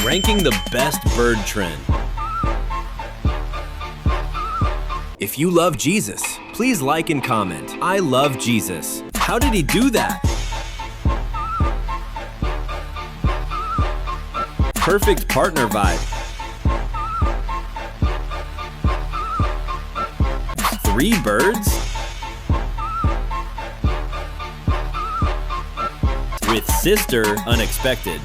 Ranking the best bird trend. If you love Jesus, please like and comment. I love Jesus. How did he do that? Perfect partner vibe. 3 birds? With sister unexpected.